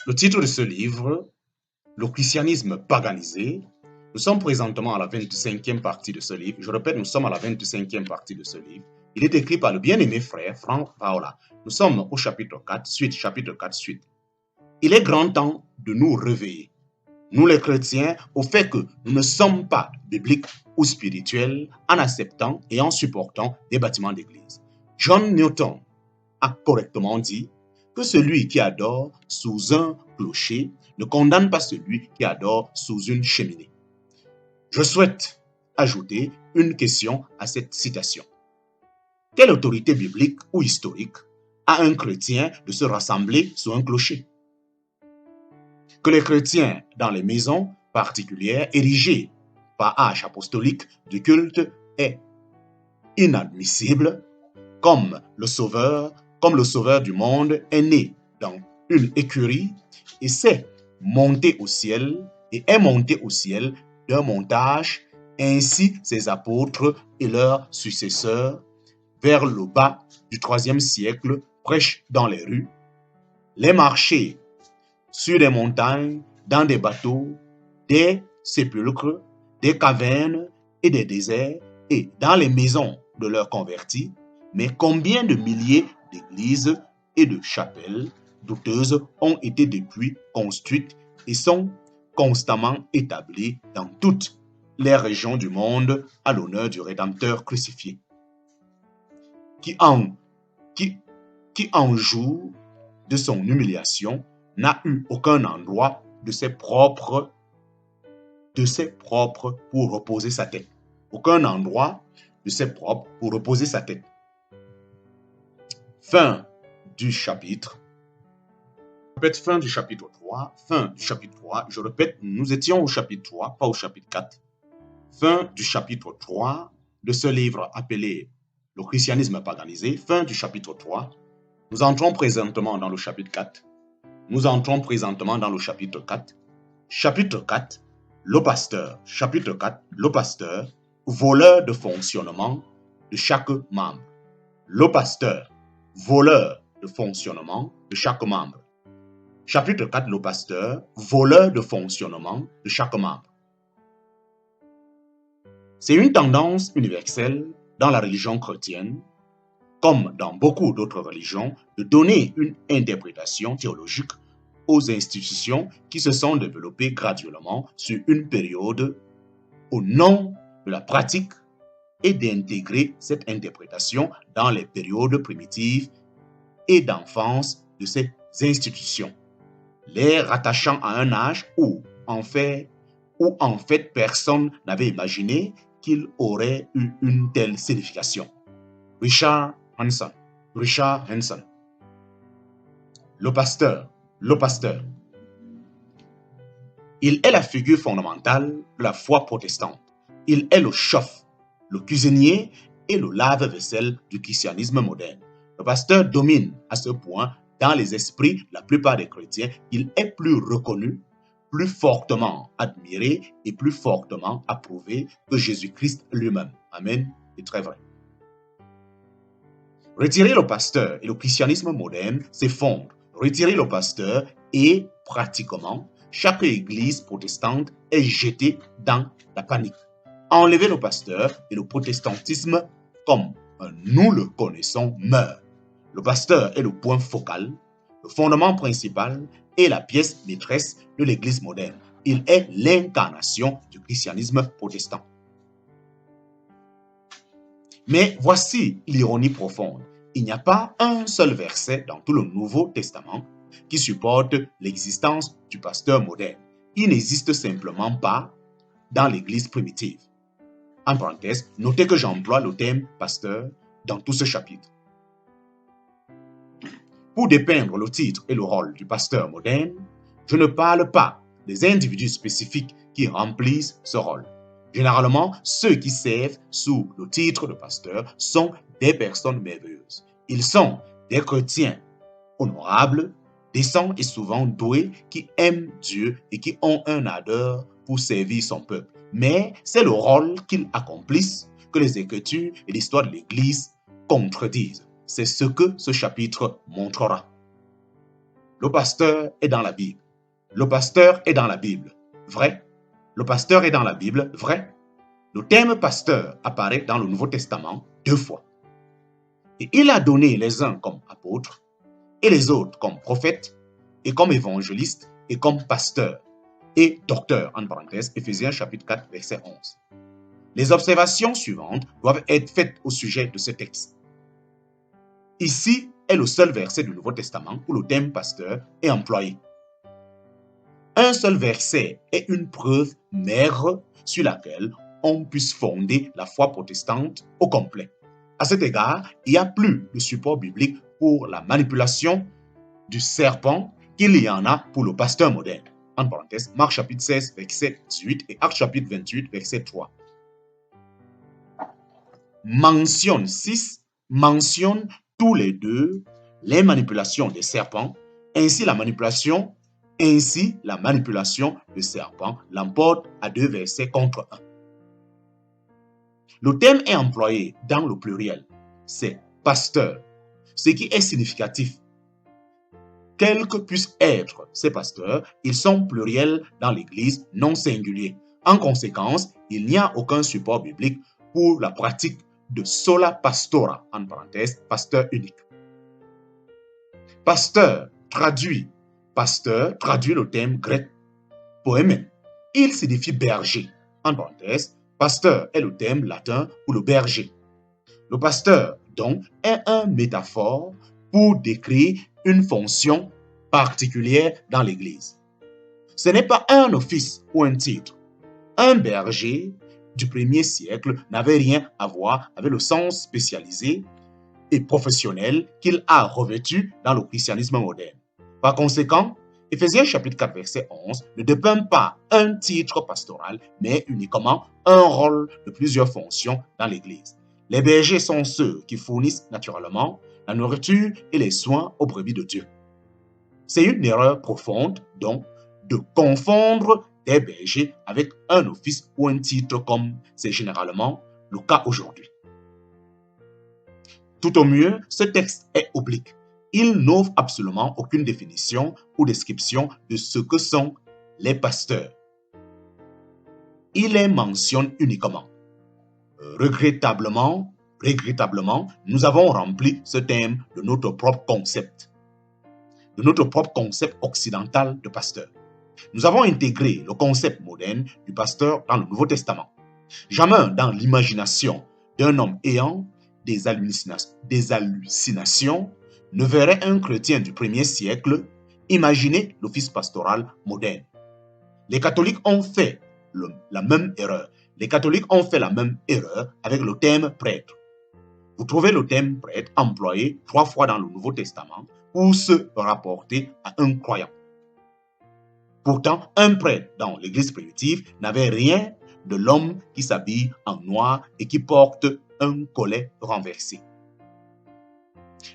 Le titre de ce livre, Le christianisme paganisé. Nous sommes présentement à la 25e partie de ce livre. Je répète, nous sommes à la 25e partie de ce livre. Il est écrit par le bien-aimé frère Franck Paola. Nous sommes au chapitre 4, suite. Il est grand temps de nous réveiller, nous les chrétiens, au fait que nous ne sommes pas bibliques ou spirituels en acceptant et en supportant des bâtiments d'église. John Newton a correctement dit que celui qui adore sous un clocher ne condamne pas celui qui adore sous une cheminée. Je souhaite ajouter une question à cette citation. Quelle autorité biblique ou historique a un chrétien de se rassembler sous un clocher? Que les chrétiens dans les maisons particulières érigées par âge apostolique du culte est inadmissible, comme le sauveur du monde est né dans une écurie et est monté au ciel d'un montage, ainsi ses apôtres et leurs successeurs vers le bas du IIIe siècle prêchent dans les rues, les marchés sur des montagnes, dans des bateaux, des sépulcres, des cavernes et des déserts, et dans les maisons de leurs convertis. Mais combien de milliers d'églises et de chapelles douteuses ont été depuis construites et sont constamment établies dans toutes les régions du monde à l'honneur du Rédempteur crucifié, qui en jour de son humiliation n'a eu aucun endroit de ses propres pour reposer sa tête. Aucun endroit de ses propres pour reposer sa tête. Fin du chapitre. Fin du chapitre 3. Je répète, nous étions au chapitre 3, pas au chapitre 4. Fin du chapitre 3 de ce livre appelé Le christianisme paganisé. Fin du chapitre 3. Nous entrons présentement dans le chapitre 4. Chapitre 4, le pasteur. Chapitre 4, le pasteur, voleur de fonctionnement de chaque membre. Le pasteur, voleur de fonctionnement de chaque membre. Chapitre 4, le pasteur, voleur de fonctionnement de chaque membre. C'est une tendance universelle dans la religion chrétienne, comme dans beaucoup d'autres religions, de donner une interprétation théologique aux institutions qui se sont développées graduellement sur une période au nom de la pratique et d'intégrer cette interprétation dans les périodes primitives et d'enfance de ces institutions, les rattachant à un âge où en fait personne n'avait imaginé qu'il aurait eu une telle signification. Richard Hanson. Le pasteur. Il est la figure fondamentale de la foi protestante. Il est le chef, le cuisinier et le lave-vaisselle du christianisme moderne. Le pasteur domine à ce point dans les esprits de la plupart des chrétiens. Il est plus reconnu, plus fortement admiré et plus fortement approuvé que Jésus-Christ lui-même. Amen. C'est très vrai. Retirer le pasteur et le christianisme moderne s'effondre. Retirer le pasteur et pratiquement chaque église protestante est jetée dans la panique. Enlever le pasteur et le protestantisme comme nous le connaissons meurt. Le pasteur est le point focal, le fondement principal et la pièce maîtresse de l'église moderne. Il est l'incarnation du christianisme protestant. Mais voici l'ironie profonde. Il n'y a pas un seul verset dans tout le Nouveau Testament qui supporte l'existence du pasteur moderne. Il n'existe simplement pas dans l'Église primitive. En parenthèse, notez que j'emploie le terme pasteur dans tout ce chapitre. Pour dépeindre le titre et le rôle du pasteur moderne, je ne parle pas des individus spécifiques qui remplissent ce rôle. Généralement, ceux qui servent sous le titre de pasteur sont des personnes merveilleuses. Ils sont des chrétiens honorables, décents et souvent doués qui aiment Dieu et qui ont un ardeur pour servir son peuple. Mais c'est le rôle qu'ils accomplissent que les Écritures et l'histoire de l'Église contredisent. C'est ce que ce chapitre montrera. Le pasteur est dans la Bible. Le pasteur est dans la Bible. Vrai? Le pasteur est dans la Bible. Vrai? Le terme pasteur apparaît dans le Nouveau Testament 2 fois. Et il a donné les uns comme apôtres et les autres comme prophètes et comme évangélistes et comme pasteurs et docteurs, en parenthèse, Éphésiens chapitre 4, verset 11. Les observations suivantes doivent être faites au sujet de ce texte. Ici est le seul verset du Nouveau Testament où le terme pasteur est employé. Un seul verset est une preuve maigre sur laquelle on puisse fonder la foi protestante au complet. À cet égard, il n'y a plus de support biblique pour la manipulation du serpent qu'il y en a pour le pasteur moderne. En parenthèse, Marc chapitre 16, verset 18 et Actes chapitre 28, verset 3. Mentionne 6 mentionne tous les deux les manipulations des serpents, ainsi la manipulation de serpent l'emporte à 2 versets contre 1. Le terme est employé dans le pluriel, c'est pasteur, ce qui est significatif. Quels que puissent être ces pasteurs, ils sont pluriels dans l'Église, non singuliers. En conséquence, il n'y a aucun support biblique pour la pratique de sola pastora, en parenthèse, pasteur unique. Pasteur traduit le terme grec poémen. Il signifie berger. En parenthèse, pasteur est le terme latin pour le berger. Le pasteur, donc, est un métaphore pour décrire une fonction particulière dans l'Église. Ce n'est pas un office ou un titre. Un berger du 1er siècle n'avait rien à voir avec le sens spécialisé et professionnel qu'il a revêtu dans le christianisme moderne. Par conséquent, Éphésiens chapitre 4 verset 11 ne dépeint pas un titre pastoral, mais uniquement un rôle de plusieurs fonctions dans l'Église. Les bergers sont ceux qui fournissent naturellement la nourriture et les soins aux brebis de Dieu. C'est une erreur profonde, donc, de confondre des bergers avec un office ou un titre comme c'est généralement le cas aujourd'hui. Tout au mieux, ce texte est oblique. Il n'offre absolument aucune définition ou description de ce que sont les pasteurs. Il les mentionne uniquement. Regrettablement, nous avons rempli ce thème de notre propre concept occidental de pasteur. Nous avons intégré le concept moderne du pasteur dans le Nouveau Testament. Jamais dans l'imagination d'un homme ayant des hallucinations ne verrait un chrétien du 1er siècle imaginer l'office pastoral moderne. Les catholiques ont fait la même erreur. Avec le terme prêtre. Vous trouvez le terme prêtre employé 3 fois dans le Nouveau Testament pour se rapporter à un croyant. Pourtant, un prêtre dans l'Église primitive n'avait rien de l'homme qui s'habille en noir et qui porte un collet renversé.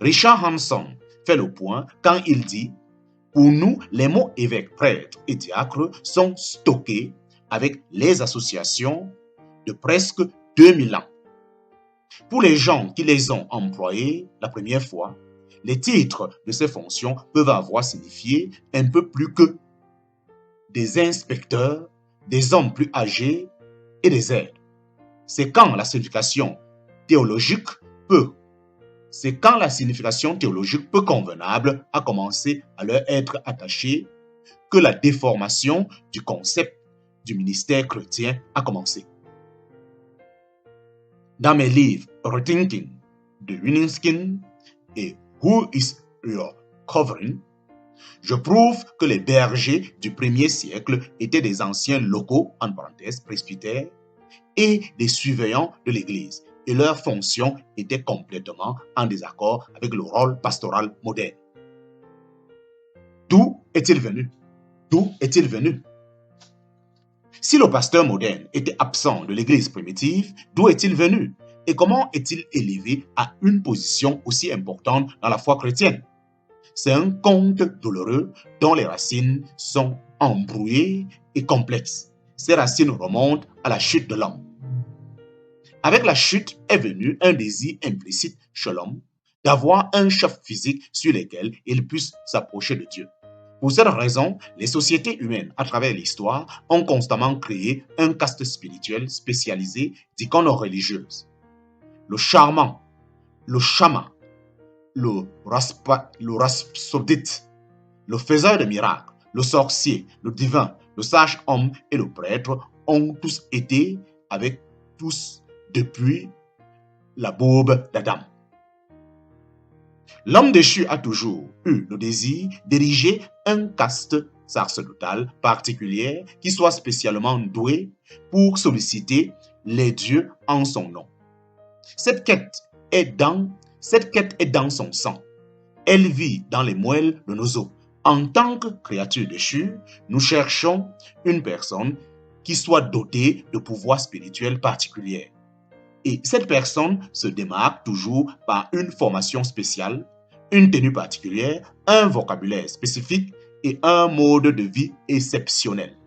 Richard Hanson fait le point quand il dit « Pour nous, les mots évêque, prêtre et diacre sont stockés avec les associations de presque 2000 ans. Pour les gens qui les ont employés la première fois, les titres de ces fonctions peuvent avoir signifié un peu plus que des inspecteurs, des hommes plus âgés et des aides. C'est quand la signification théologique peut convenable à commencer à leur être attachée que la déformation du concept du ministère chrétien a commencé. Dans mes livres Rethinking de Winskin et Who is Your Covering, je prouve que les bergers du 1er siècle étaient des anciens locaux, en parenthèse, presbytères, et des surveillants de l'Église, et leur fonction était complètement en désaccord avec le rôle pastoral moderne. D'où est-il venu? Si le pasteur moderne était absent de l'Église primitive, d'où est-il venu? Et comment est-il élevé à une position aussi importante dans la foi chrétienne? C'est un conte douloureux dont les racines sont embrouillées et complexes. Ces racines remontent à la chute de l'homme. Avec la chute est venu un désir implicite chez l'homme d'avoir un chef physique sur lequel ils puissent s'approcher de Dieu. Pour cette raison, les sociétés humaines à travers l'histoire ont constamment créé un caste spirituel spécialisé d'icônes religieuses. Le charmant, le chaman, le rhapsodite, le faiseur de miracles, le sorcier, le divin, le sage homme et le prêtre ont tous été avec tous depuis la bourbe d'Adam. L'homme déchu a toujours eu le désir d'ériger un caste sacerdotal particulier qui soit spécialement doué pour solliciter les dieux en son nom. Cette quête est dans son sang. Elle vit dans les moelles de nos os. En tant que créature déchue, nous cherchons une personne qui soit dotée de pouvoirs spirituels particuliers. Et cette personne se démarque toujours par une formation spéciale, une tenue particulière, un vocabulaire spécifique et un mode de vie exceptionnel.